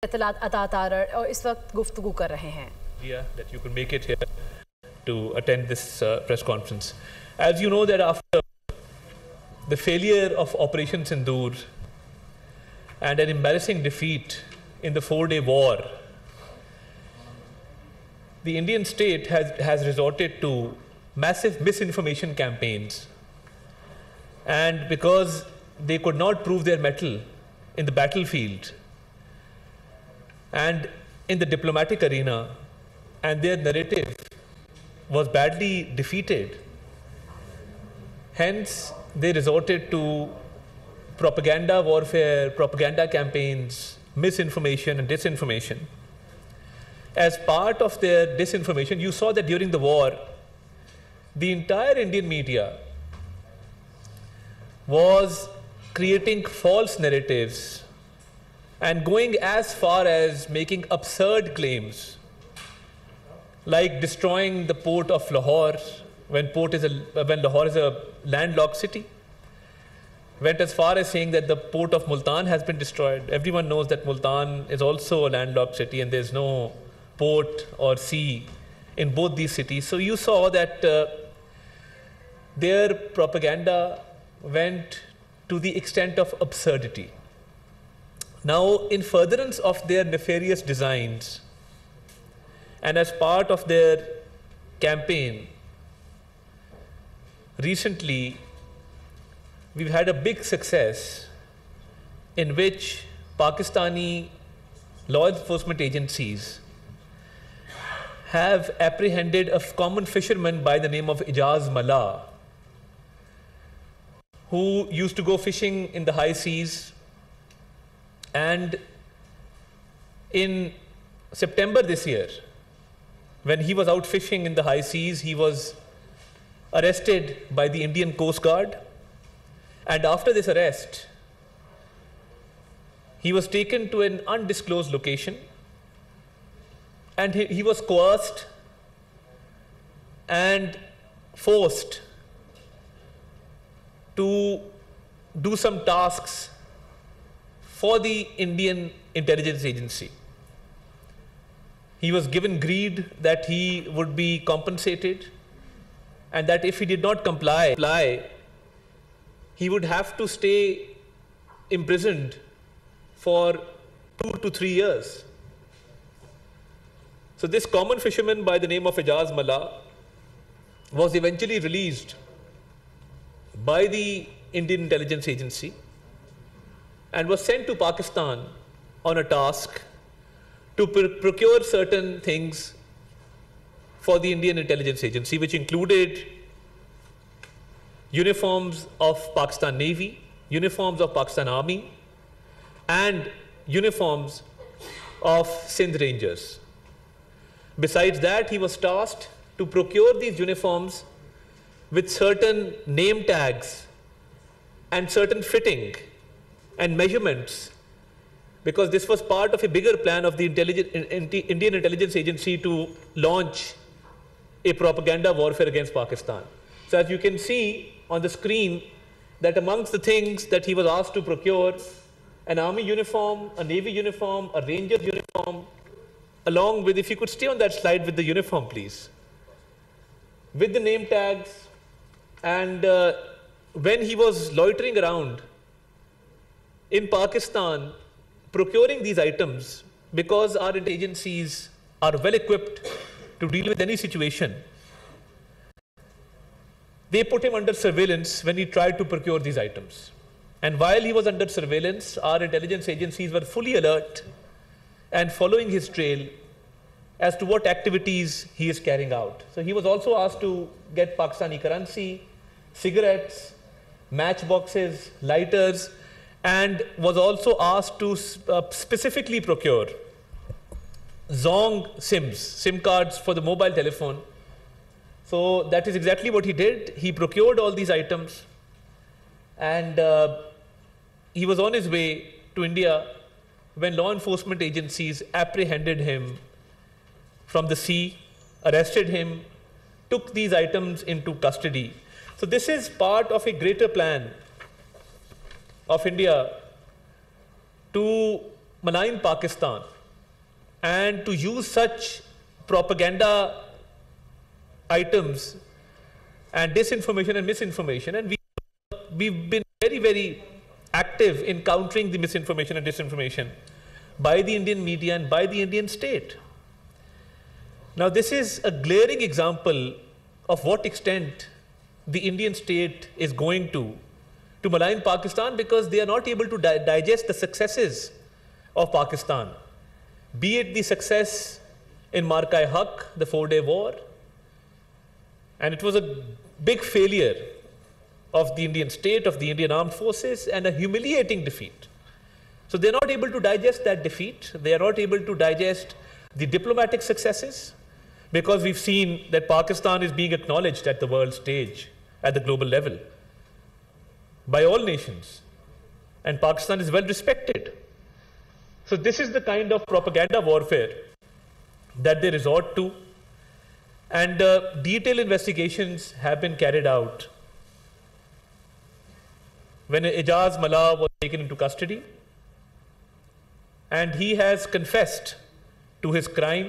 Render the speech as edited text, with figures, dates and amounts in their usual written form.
और इस वक्त गुफ्तगू कर रहे हैं. That you could make it here to attend this press conference. As you know that after the failure of Operation Sindoor and an embarrassing defeat in the 4-day war, the Indian state has resorted to massive misinformation campaigns, and because they could not prove their mettle in the battlefield and in the diplomatic arena, and their narrative was badly defeated, hence they resorted to propaganda warfare, propaganda campaigns, misinformation and disinformation. As part of their disinformation, you saw that during the war, the entire Indian media was creating false narratives and going as far as making absurd claims, like destroying the port of Lahore when Lahore is a landlocked city. Went as far as saying that the port of Multan has been destroyed. Everyone knows that Multan is also a landlocked city and there's no port or sea in both these cities. So you saw that their propaganda went to the extent of absurdity. Now, in furtherance of their nefarious designs, and as part of their campaign, recently we've had a big success in which Pakistani law enforcement agencies have apprehended a common fisherman by the name of Ijaz Mallah, who used to go fishing in the high seas, and in September this year, when he was out fishing in the high seas, he was arrested by the Indian Coast Guard, and after this arrest, he was taken to an undisclosed location, and he was coerced and forced to do some tasks for the Indian intelligence agency. He was given greed that he would be compensated, and that if he did not comply, he would have to stay imprisoned for 2 to 3 years. So this common fisherman by the name of Ijaz Mallah was eventually released by the Indian intelligence agency and was sent to Pakistan on a task to procure certain things for the Indian intelligence agency, which included uniforms of Pakistan Navy, uniforms of Pakistan Army, and uniforms of Sindh Rangers. Besides that, he was tasked to procure these uniforms with certain name tags and certain fitting and measurements, because this was part of a bigger plan of the Indian intelligence agency to launch a propaganda warfare against Pakistan. So as you can see on the screen, that amongst the things that he was asked to procure, an army uniform, a navy uniform, a ranger's uniform, along with, if you could stay on that slide with the uniform please, with the name tags. And when he was loitering around in Pakistan procuring these items, because our agencies are well equipped to deal with any situation, they put him under surveillance when he tried to procure these items. And while he was under surveillance, our intelligence agencies were fully alert and following his trail as to what activities he is carrying out. So he was also asked to get Pakistani currency, cigarettes, matchboxes, lighters, and was also asked to specifically procure Zong SIM cards for the mobile telephone. So that is exactly what he did. He procured all these items, and he was on his way to India when law enforcement agencies apprehended him from the sea, arrested him, took these items into custody. So this is part of a greater plan of India to malign Pakistan and to use such propaganda items and disinformation and misinformation. And we've been very, very active in countering the misinformation and disinformation by the Indian media and by the Indian state. Now, this is a glaring example of what extent the Indian state is going to malign Pakistan, because they are not able to digest the successes of Pakistan, be it the success in Marka-e-Haq, the 4-day war, and it was a big failure of the Indian state, of the Indian armed forces, and a humiliating defeat. So they're not able to digest that defeat. They are not able to digest the diplomatic successes, because we've seen that Pakistan is being acknowledged at the world stage, at the global level, by all nations. And Pakistan is well respected. So this is the kind of propaganda warfare that they resort to. And detailed investigations have been carried out. When Ijaz Mallah was taken into custody, and he has confessed to his crime,